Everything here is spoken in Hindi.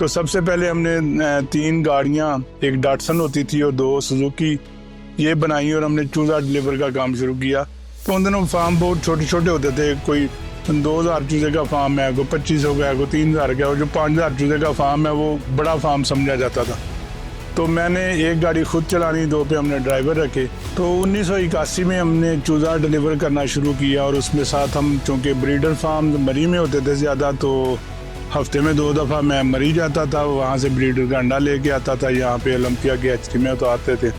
तो सबसे पहले हमने 3 गाड़ियाँ, एक डाटसन होती थी और 2 सुजुकी, ये बनाई और हमने चूज़ा डिलीवर का काम शुरू किया। तो उन दिनों फार्म बहुत छोटे छोटे होते थे, कोई 2000 चूज़े का फार्म है, कोई 2500 का है, कोई 3000 का है, और जो 5000 चूज़े का फार्म है वो बड़ा फार्म समझा जाता था। तो मैंने एक गाड़ी खुद चलानी, 2 पे हमने ड्राइवर रखे। तो 1981 में हमने चूज़ा डिलीवर करना शुरू किया और उसमें साथ हम, चूँकि ब्रीडर फार्म मरी में होते थे ज़्यादा, तो हफ्ते में 2 दफ़ा मैं मरी जाता था, वहाँ से ब्रीडर का अंडा लेके आता था, यहाँ पे ओलंपिया के एचटी में तो आते थे।